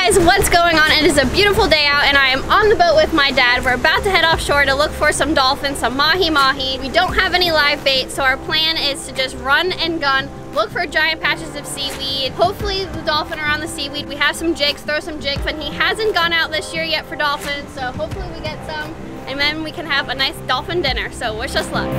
guys, what's going on? It is a beautiful day out and I am on the boat with my dad. We're about to head offshore to look for some dolphins, some Mahi Mahi. We don't have any live bait, so our plan is to just run and gun, look for giant patches of seaweed. Hopefully the dolphin are on the seaweed. We have some jigs, throw some jigs, but he hasn't gone out this year yet for dolphins, so hopefully we get some and then we can have a nice dolphin dinner. So wish us luck.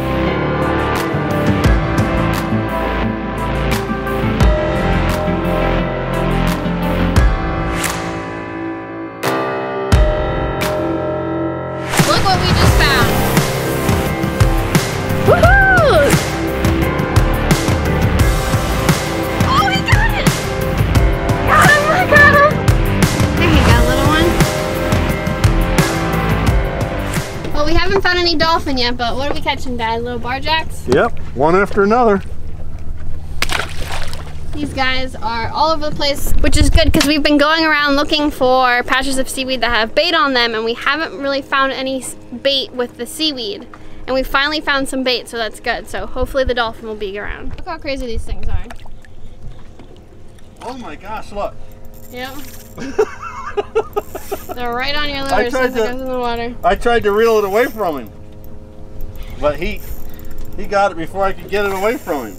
Look what we just found. Woohoo! Oh, he got it! Got him, I got him! There you go, little one. Well, we haven't found any dolphin yet, but what are we catching, Dad? Little barjacks? Yep, one after another. These guys are all over the place, which is good because we've been going around looking for patches of seaweed that have bait on them, and we haven't really found any bait with the seaweed. And we finally found some bait, so that's good. So hopefully the dolphin will be around. Look how crazy these things are. Oh my gosh, look. Yep. They're right on your lure as soon as it goes in the water. I tried to reel it away from him, but he got it before I could get it away from him.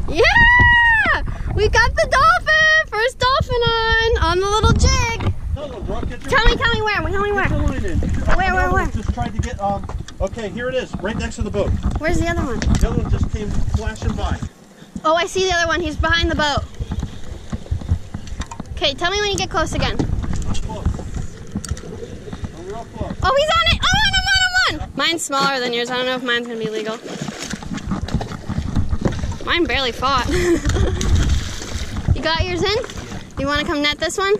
Yeah! We got the dolphin! First dolphin on the little jig. Hello, Brook, get your Tell me where. Tell me where. Where? Just tried to get, okay, here it is, right next to the boat. Where's the other one? The other one just came flashing by. Oh, I see the other one. He's behind the boat. Okay, tell me when you get close again. I'm close. I'm real close. Oh, he's on it! Oh, I'm on! Mine's smaller than yours. I don't know if mine's gonna be legal. Mine barely fought. You got yours in? You want to come net this one?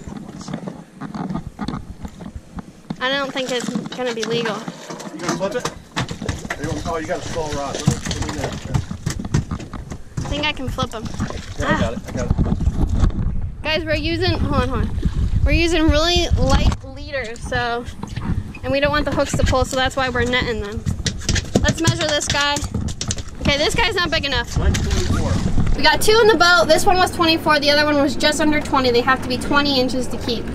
I don't think it's gonna be legal. You gonna flip it? Oh, you got a small rod. Let me know. I think I can flip them. Yeah, I got it. Guys, we're using, hold on. We're using really light leaders, so, and we don't want the hooks to pull, so that's why we're netting them. Let's measure this guy. Okay, this guy's not big enough. Mine's 24. We got two in the boat. This one was 24. The other one was just under 20. They have to be 20 inches to keep.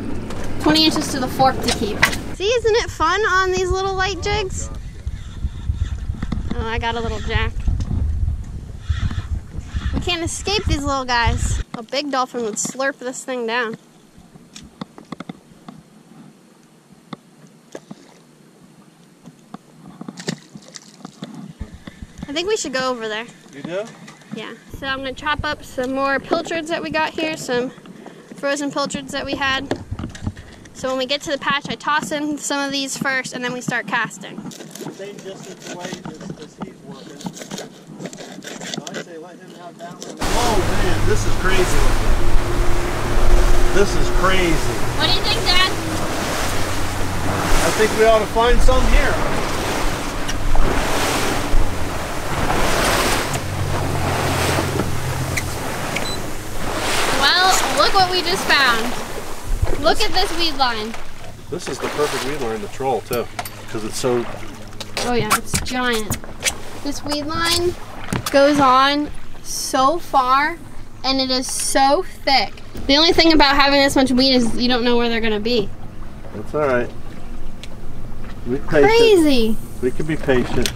20 inches to the fork to keep. See, isn't it fun on these little light jigs? Oh, I got a little jack. We can't escape these little guys. A big dolphin would slurp this thing down. I think we should go over there. You do? Yeah. So I'm gonna chop up some more pilchards that we got here, some frozen pilchards that we had. So when we get to the patch, I toss in some of these first, and then we start casting. Same distance away as he's working. So I say let him have that one. Oh man, this is crazy. This is crazy. What do you think, Dad? I think we ought to find some here. Look what we just found. Look at this weed line. This is the perfect weed line to troll too, because it's so... Oh yeah, it's giant. This weed line goes on so far and it is so thick. The only thing about having this much weed is you don't know where they're gonna be. That's all right. Be patient. Crazy. We can be patient.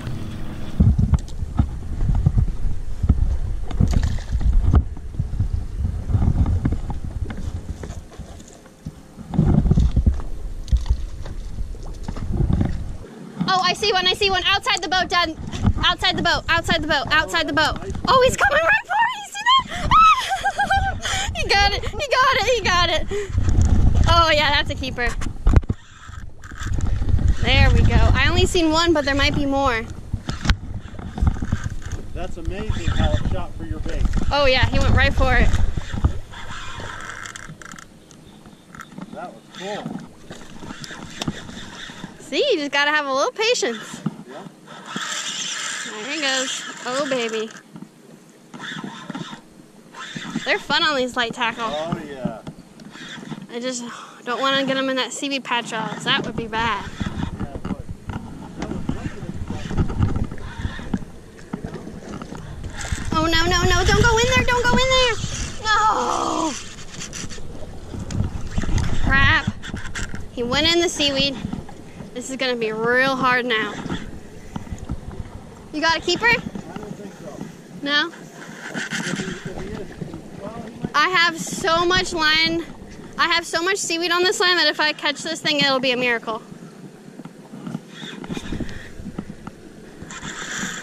I see one outside the boat, Dad. Outside the boat. Oh, he's coming right for it. You see that? Ah! He got it. Oh yeah, that's a keeper. There we go. I only seen one, but there might be more. That's amazing how it shot for your bait. Oh yeah, he went right for it. That was cool. See, you just gotta have a little patience. Yeah. There he goes. Oh, baby. They're fun on these light tackle. Oh, yeah. I just don't want to get them in that seaweed patch else. That would be bad. Yeah, it would. Oh, no. Don't go in there. No. crap. He went in the seaweed. This is gonna be real hard now. You got a keeper? I don't think so. No? If he is, well, he might. I have so much line. I have so much seaweed on this line that if I catch this thing, it'll be a miracle.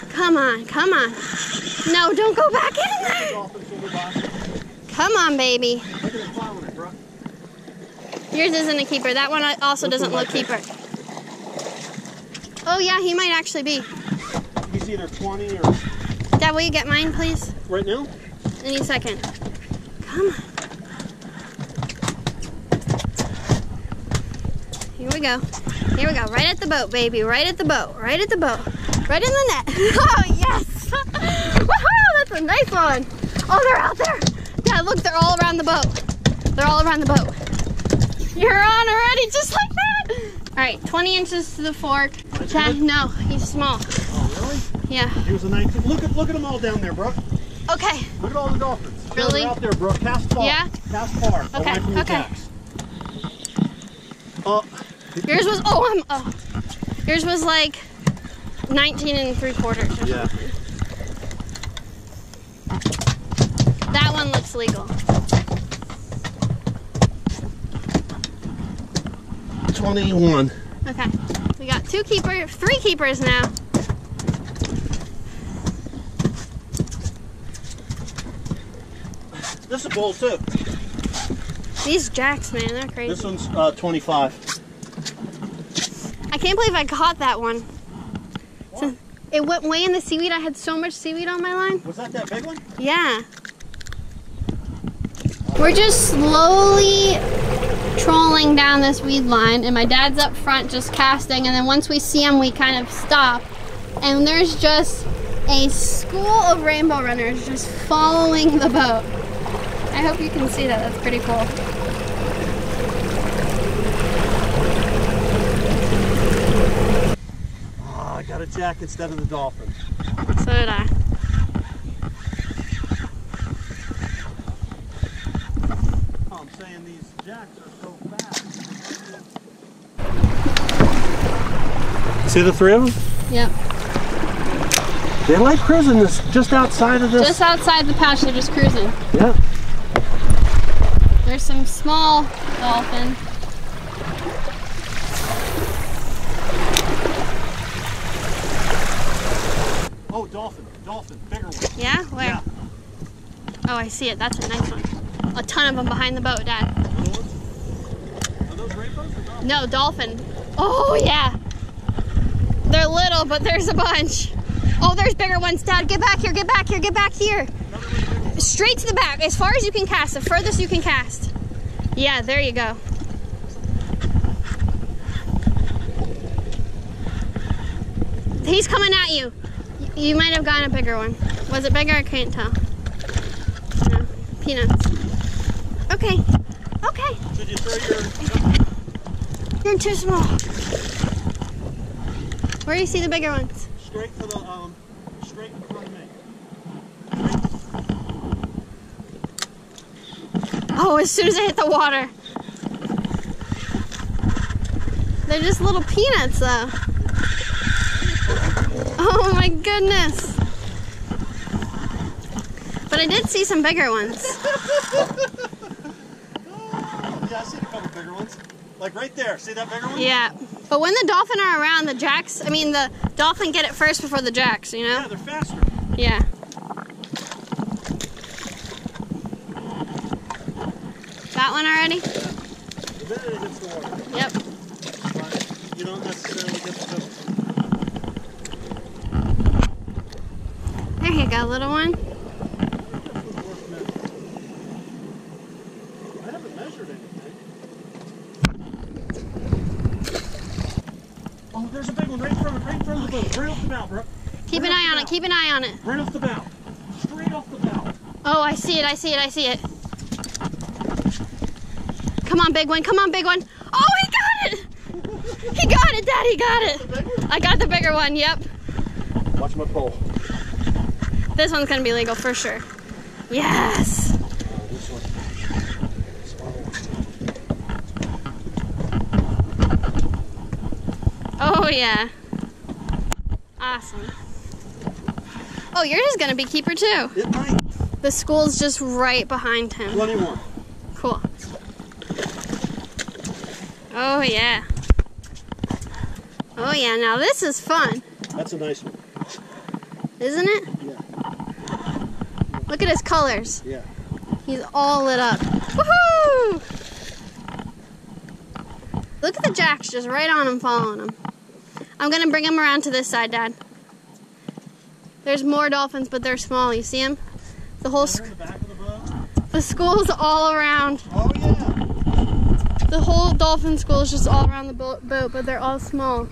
Come on, come on. No, don't go back in there. Dolphin silver box. Come on, baby. Look at it plowing it, Brook. Yours isn't a keeper. That one also doesn't look keeper. Oh yeah, he might actually be. He's either 20 or... Dad, will you get mine, please? Right now? Any second. Come on. Here we go. Here we go. Right at the boat, baby. Right at the boat. Right at the boat. Right in the net. Oh, yes. Woohoo! That's a nice one. Oh, they're out there. Dad, look, they're all around the boat. They're all around the boat. You're on already, just like that. All right, 20 inches to the fork. Dad, no, he's small. Oh, really? Yeah. He was a 19. Look at them all down there, Brook. Okay. Look at all the dolphins. Really? They're out there, Brook. Cast far. Yeah? Cast far. Okay, Away from the okay. jacks. Yours was, yours was like 19 3/4 or something. Yeah. That one looks legal. 21. Okay. We got 3 keepers now. This is a bull too. These jacks, man, they're crazy. This one's 25. I can't believe I caught that one. So it went way in the seaweed. I had so much seaweed on my line. Was that big one? Yeah. We're just slowly trolling down this weed line, and my dad's up front just casting, and then once we see him, we kind of stop. And there's just a school of rainbow runners just following the boat. I hope you can see that. That's pretty cool. Oh, I got a jack instead of the dolphin. So did I. Oh, I'm saying these jacks are so fast. See the 3 of them? Yep. They like cruising this just outside of this. Just outside the patch, they're just cruising. Yeah. There's some small dolphins. Oh, dolphin, bigger one. Yeah? Where? Yeah. Oh, I see it. That's a nice one. A ton of them behind the boat, Dad. Little ones? Are those rainbows or dolphins? No, dolphin. Oh, yeah. They're little, but there's a bunch. Oh, there's bigger ones, Dad. Get back here, get back here, get back here. Straight to the back, as far as you can cast, the furthest you can cast. Yeah, there you go. He's coming at you. You might have gotten a bigger one. Was it bigger? I can't tell. No. Peanuts. Okay. Okay. Should you throw your... You're too small. Where do you see the bigger ones? Straight for the, straight in front of me. Oh, as soon as I hit the water. They're just little peanuts, though. Oh my goodness. But I did see some bigger ones. Oh, yeah, I see a couple bigger ones. Like right there. See that bigger one? Yeah. But when the dolphin are around, the dolphin get it first before the jacks, you know? Yeah, they're faster. Yeah. Got one already? The minute it hits the water. Yep. But you don't necessarily get the... There you go, little one. I haven't measured anything. Oh, there's a big one right in front of the boat. Right off the bow, bro. Keep an eye on it, keep an eye on it. Right off the bow. Straight off the bow. Oh, I see it, I see it, I see it. Come on, big one, come on, big one. Oh, he got it! He got it, Dad, he got it. I got the bigger one, yep. Watch my pole. This one's gonna be legal for sure. Yes! This one. Oh yeah. Awesome. Oh, yours is gonna be keeper too. It might. The school's just right behind him. Plenty more. Cool. Oh yeah. Oh yeah, now this is fun. That's a nice one. Isn't it? Yeah. Look at his colors. Yeah. He's all lit up. Woohoo! Look at the jacks just right on him, following him. I'm gonna bring him around to this side, Dad. There's more dolphins, but they're small. You see them? The whole In the back of the boat? the school's all around. Oh yeah. The whole dolphin school is just all around the boat, but they're all small.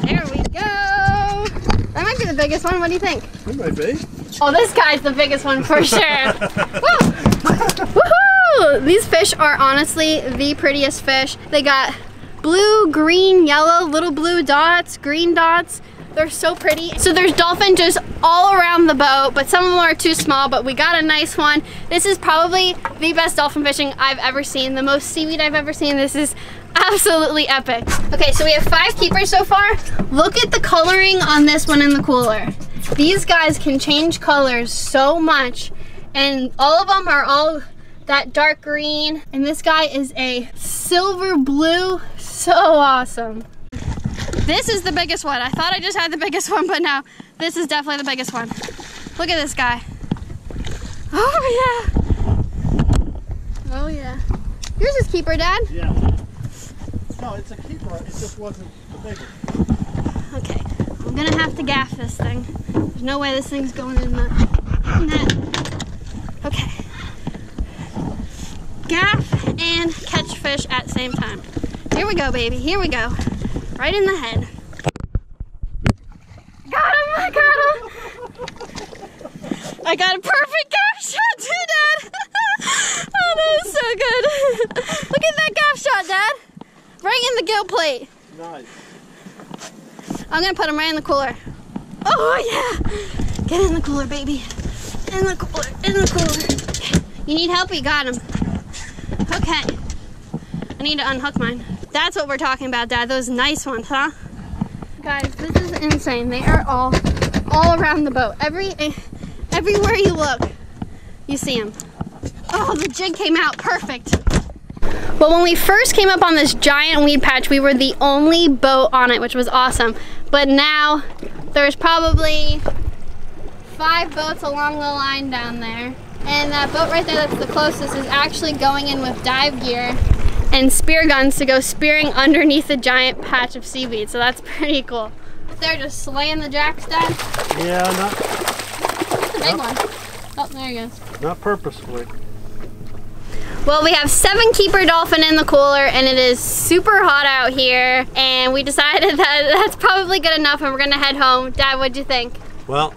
There we go. That might be the biggest one. What do you think? It might be. Oh, this guy's the biggest one for sure. Woo! Woohoo! These fish are honestly the prettiest fish. They got blue, green, yellow, little blue dots, green dots. They're so pretty. So there's dolphin just all around the boat, but some of them are too small, but we got a nice one. This is probably the best dolphin fishing I've ever seen, the most seaweed I've ever seen. This is absolutely epic. Okay, so we have 5 keepers so far. Look at the coloring on this one in the cooler. These guys can change colors so much, and all of them are all that dark green, and this guy is a silver blue. So awesome. This is the biggest one. I thought I just had the biggest one, but no, this is definitely the biggest one. Look at this guy. Oh yeah. Oh yeah. Yours is keeper, Dad? Yeah. No, it's a keeper. It just wasn't the biggest. Okay, I'm gonna have to gaff this thing. There's no way this thing's going in the net. Okay. Gaff and catch fish at the same time. Here we go, baby. Here we go. Right in the head. Got him! I got him! I got a perfect gaff shot too, Dad! Oh, that was so good. Look at that gaff shot, Dad. Right in the gill plate. Nice. I'm gonna put him right in the cooler. Oh yeah! Get in the cooler, baby. In the cooler, in the cooler. You need help? You got him. Okay. I need to unhook mine. That's what we're talking about, Dad. Those nice ones, huh? Guys, this is insane. They are all around the boat. Everywhere you look, you see them. Oh, the jig came out perfect. Well, when we first came up on this giant weed patch, we were the only boat on it, which was awesome. But now, there's probably 5 boats along the line down there. And that boat right there that's the closest is actually going in with dive gear and spear guns to go spearing underneath the giant patch of seaweed. So that's pretty cool. They're just slaying the jacks, Dad. Yeah, not. That's a big one. Oh, there he goes. Not purposefully. Well, we have 7 keeper dolphin in the cooler, and it is super hot out here. And we decided that that's probably good enough, and we're gonna head home. Dad, what'd you think? Well,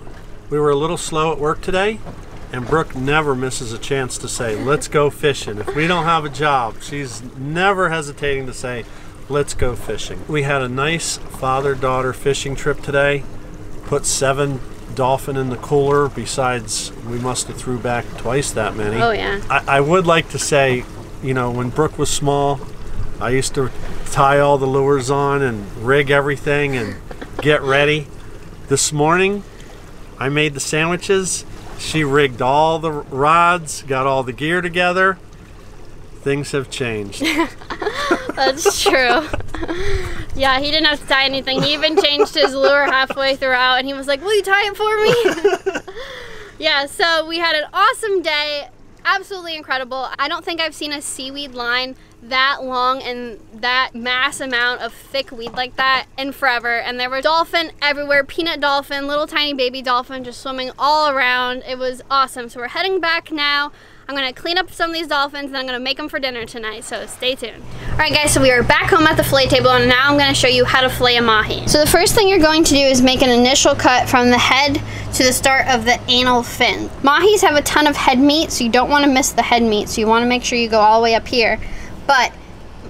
we were a little slow at work today. And Brooke never misses a chance to say, let's go fishing. If we don't have a job, she's never hesitating to say, let's go fishing. We had a nice father-daughter fishing trip today. Put 7 dolphin in the cooler, besides we must have threw back twice that many. Oh yeah. I would like to say, you know, when Brooke was small, I used to tie all the lures on and rig everything and get ready. This morning, I made the sandwiches. She rigged all the rods, got all the gear together. Things have changed. That's true. Yeah, he didn't have to tie anything. He even changed his lure halfway throughout, and he was like, will you tie it for me? Yeah, so we had an awesome day. Absolutely incredible. I don't think I've seen a seaweed line that long and that mass amount of thick weed like that in forever. And there were dolphin everywhere, peanut dolphin, little tiny baby dolphin just swimming all around. It was awesome. So we're heading back now. I'm gonna clean up some of these dolphins and I'm gonna make them for dinner tonight, so stay tuned. All right guys, so we are back home at the fillet table and now I'm gonna show you how to fillet a mahi. So the first thing you're going to do is make an initial cut from the head to the start of the anal fin. Mahis have a ton of head meat, so you don't wanna miss the head meat, so you wanna make sure you go all the way up here. But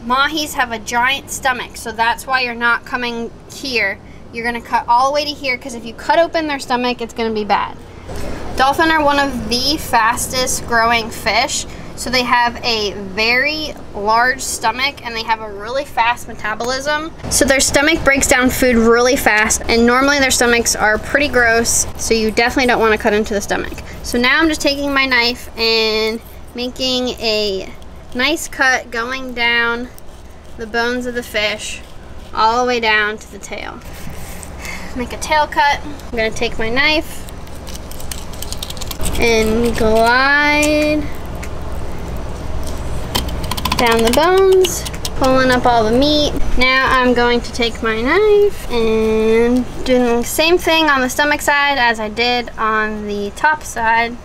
mahis have a giant stomach, so that's why you're not coming here. You're gonna cut all the way to here, because if you cut open their stomach, it's gonna be bad. Dolphin are one of the fastest growing fish, So they have a very large stomach and they have a really fast metabolism. So their stomach breaks down food really fast, and normally their stomachs are pretty gross, so you definitely don't want to cut into the stomach. So now I'm just taking my knife and making a nice cut going down the bones of the fish all the way down to the tail. Make a tail cut. I'm gonna take my knife and glide down the bones, pulling up all the meat. Now I'm going to take my knife and doing the same thing on the stomach side as I did on the top side.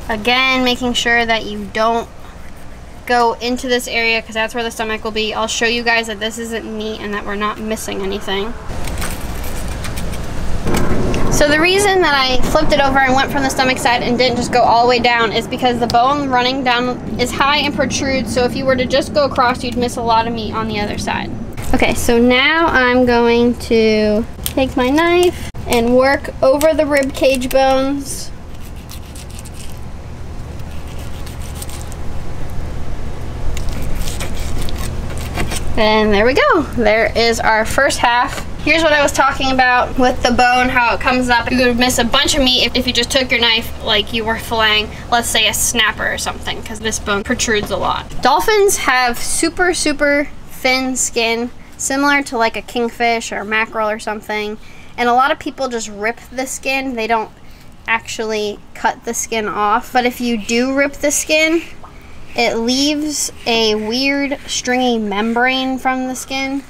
Again, making sure that you don't go into this area because that's where the stomach will be. I'll show you guys that this isn't meat and that we're not missing anything. So the reason that I flipped it over and went from the stomach side and didn't just go all the way down is because the bone running down is high and protrudes, so if you were to just go across, you'd miss a lot of meat on the other side. Okay, so now I'm going to take my knife and work over the rib cage bones. And there we go. There is our first half. Here's what I was talking about with the bone, how it comes up. You would miss a bunch of meat if you just took your knife like you were filleting, let's say, a snapper or something, because this bone protrudes a lot. Dolphins have super, super thin skin, similar to like a kingfish or mackerel or something. And a lot of people just rip the skin. They don't actually cut the skin off. But if you do rip the skin, it leaves a weird stringy membrane from the skin.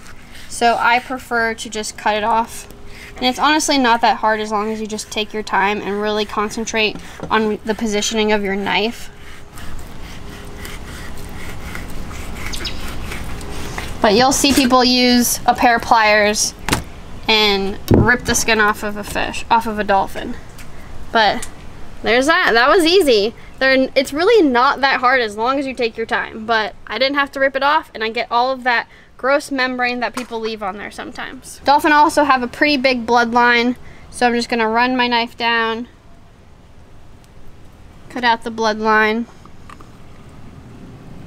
So I prefer to just cut it off. And it's honestly not that hard as long as you just take your time and really concentrate on the positioning of your knife. But you'll see people use a pair of pliers and rip the skin off of a fish, off of a dolphin. But there's that. That was easy. It's really not that hard as long as you take your time. But I didn't have to rip it off, and I get all of that gross membrane that people leave on there sometimes. Dolphin also have a pretty big bloodline, so I'm just gonna run my knife down, cut out the bloodline.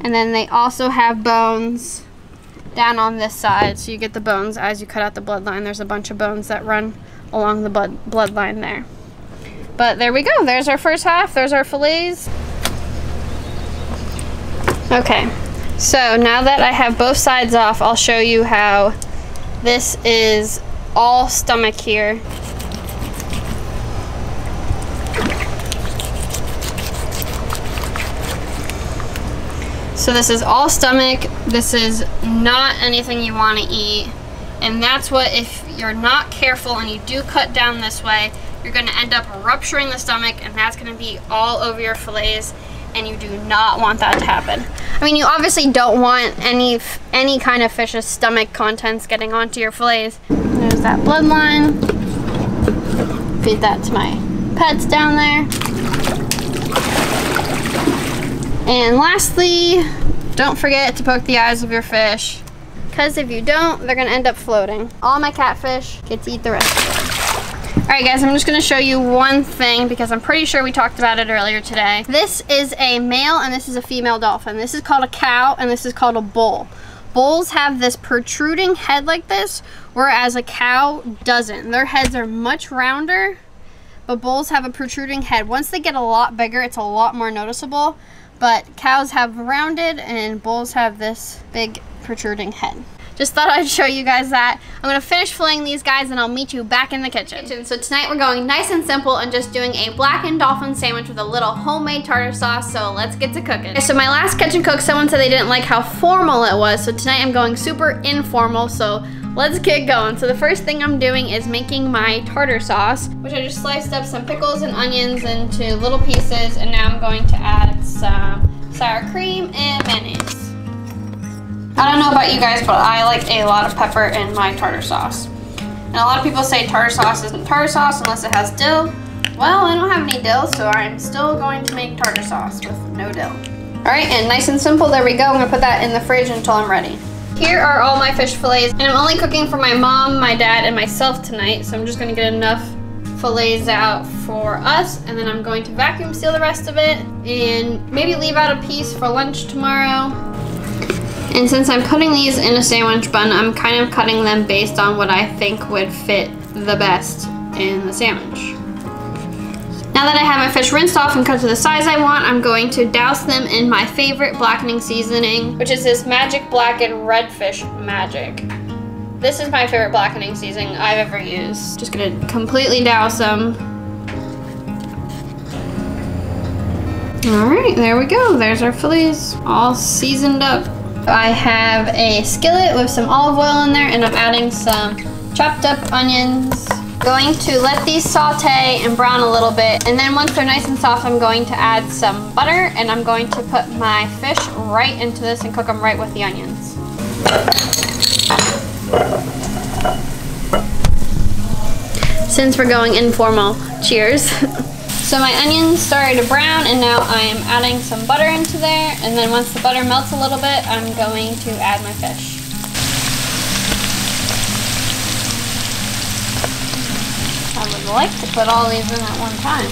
And then they also have bones down on this side, so you get the bones as you cut out the bloodline. There's a bunch of bones that run along the bloodline there. But there we go, there's our first half, there's our fillets. Okay, so now that I have both sides off, I'll show you how this is all stomach here. So this is all stomach, this is not anything you want to eat. And that's what, if you're not careful and you do cut down this way, you're going to end up rupturing the stomach, and that's going to be all over your fillets, and you do not want that to happen. I mean, you obviously don't want any kind of fish's stomach contents getting onto your fillets. There's that bloodline. Feed that to my pets down there. And lastly, don't forget to poke the eyes of your fish, because if you don't, they're going to end up floating. All my catfish get to eat the rest of it. Alright guys, I'm just going to show you one thing because I'm pretty sure we talked about it earlier today. This is a male and this is a female dolphin. This is called a cow and this is called a bull. Bulls have this protruding head like this, whereas a cow doesn't. Their heads are much rounder, but bulls have a protruding head. Once they get a lot bigger, it's a lot more noticeable, but cows have rounded and bulls have this big protruding head. Just thought I'd show you guys that. I'm gonna finish filleting these guys and I'll meet you back in the kitchen. So tonight we're going nice and simple and just doing a blackened dolphin sandwich with a little homemade tartar sauce, so let's get to cooking. Okay, so my last kitchen cook, someone said they didn't like how formal it was, so tonight I'm going super informal, so let's get going. So the first thing I'm doing is making my tartar sauce, which I just sliced up some pickles and onions into little pieces, and now I'm going to add some sour cream and mayonnaise. I don't know about you guys, but I like a lot of pepper in my tartar sauce. And a lot of people say tartar sauce isn't tartar sauce unless it has dill. Well, I don't have any dill, so I'm still going to make tartar sauce with no dill. All right, and nice and simple, there we go. I'm gonna put that in the fridge until I'm ready. Here are all my fish fillets, and I'm only cooking for my mom, my dad, and myself tonight, so I'm just gonna get enough fillets out for us, and then I'm going to vacuum seal the rest of it and maybe leave out a piece for lunch tomorrow. And since I'm cutting these in a sandwich bun, I'm kind of cutting them based on what I think would fit the best in the sandwich. Now that I have my fish rinsed off and cut to the size I want, I'm going to douse them in my favorite blackening seasoning, which is this Magic Blackened Redfish Magic. This is my favorite blackening seasoning I've ever used. Just gonna completely douse them. All right, there we go. There's our fillets all seasoned up. I have a skillet with some olive oil in there, and I'm adding some chopped up onions. Going to let these saute and brown a little bit, and then once they're nice and soft, I'm going to add some butter, and I'm going to put my fish right into this and cook them right with the onions. Since we're going informal, cheers. So my onions started to brown, and now I am adding some butter into there, and then once the butter melts a little bit, I'm going to add my fish. I would like to put all these in at one time.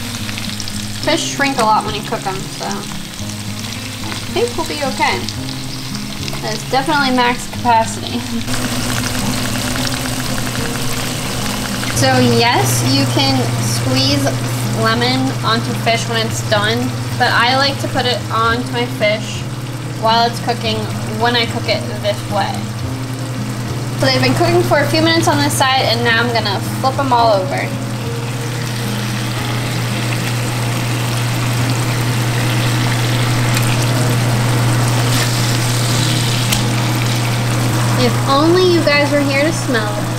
Fish shrink a lot when you cook them, so I think we'll be okay. That's definitely max capacity. So yes, you can squeeze lemon onto fish when it's done, but I like to put it onto my fish while it's cooking when I cook it this way. So they've been cooking for a few minutes on this side, and now I'm gonna flip them all over. If only you guys were here to smell this.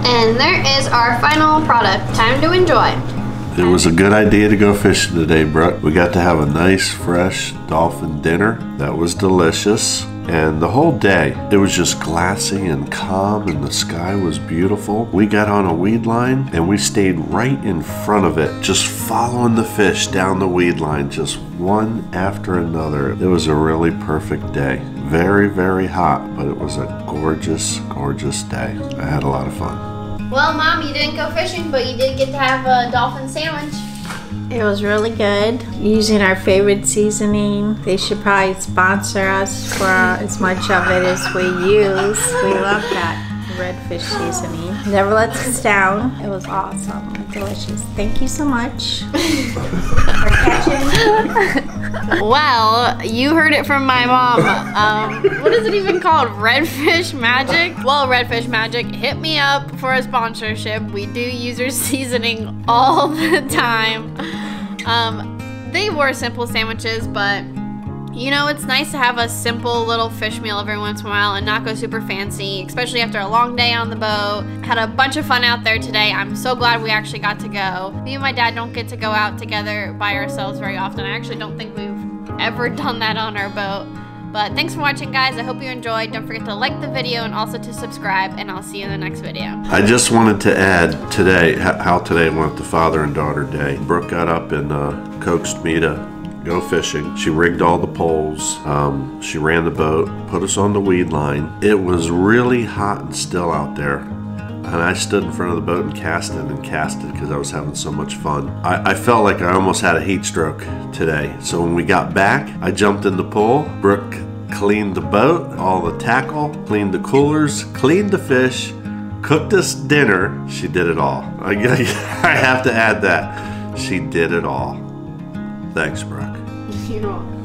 And there is our final product. Time to enjoy. It was a good idea to go fishing today, Brook. We got to have a nice, fresh dolphin dinner. That was delicious. And the whole day, it was just glassy and calm, and the sky was beautiful. We got on a weed line, and we stayed right in front of it, just following the fish down the weed line, just one after another. It was a really perfect day. Very, very hot, but it was a gorgeous, gorgeous day. I had a lot of fun. Well, Mom, you didn't go fishing, but you did get to have a dolphin sandwich. It was really good. Using our favorite seasoning. They should probably sponsor us for as much of it as we use. We love that redfish seasoning. Never lets us down. It was awesome. Delicious. Thank you so much for catching. Well, you heard it from my mom. What is it even called? Redfish Magic? Well, Redfish Magic, hit me up for a sponsorship. We do use your seasoning all the time. They were simple sandwiches, but you know, it's nice to have a simple little fish meal every once in a while and not go super fancy, especially after a long day on the boat. Had a bunch of fun out there today. I'm so glad we actually got to go. Me and my dad don't get to go out together by ourselves very often. I actually don't think we've ever done that on our boat. But thanks for watching, guys. I hope you enjoyed. Don't forget to like the video and also to subscribe, and I'll see you in the next video. I just wanted to add today, how today went the father and daughter day. Brooke got up and coaxed me to go fishing. She rigged all the poles. She ran the boat, put us on the weed line. It was really hot and still out there. And I stood in front of the boat and casted because I was having so much fun. I felt like I almost had a heat stroke today. So when we got back, I jumped in the pool. Brooke cleaned the boat, all the tackle, cleaned the coolers, cleaned the fish, cooked us dinner. She did it all. I have to add that. She did it all. Thanks, Brooke. You're welcome.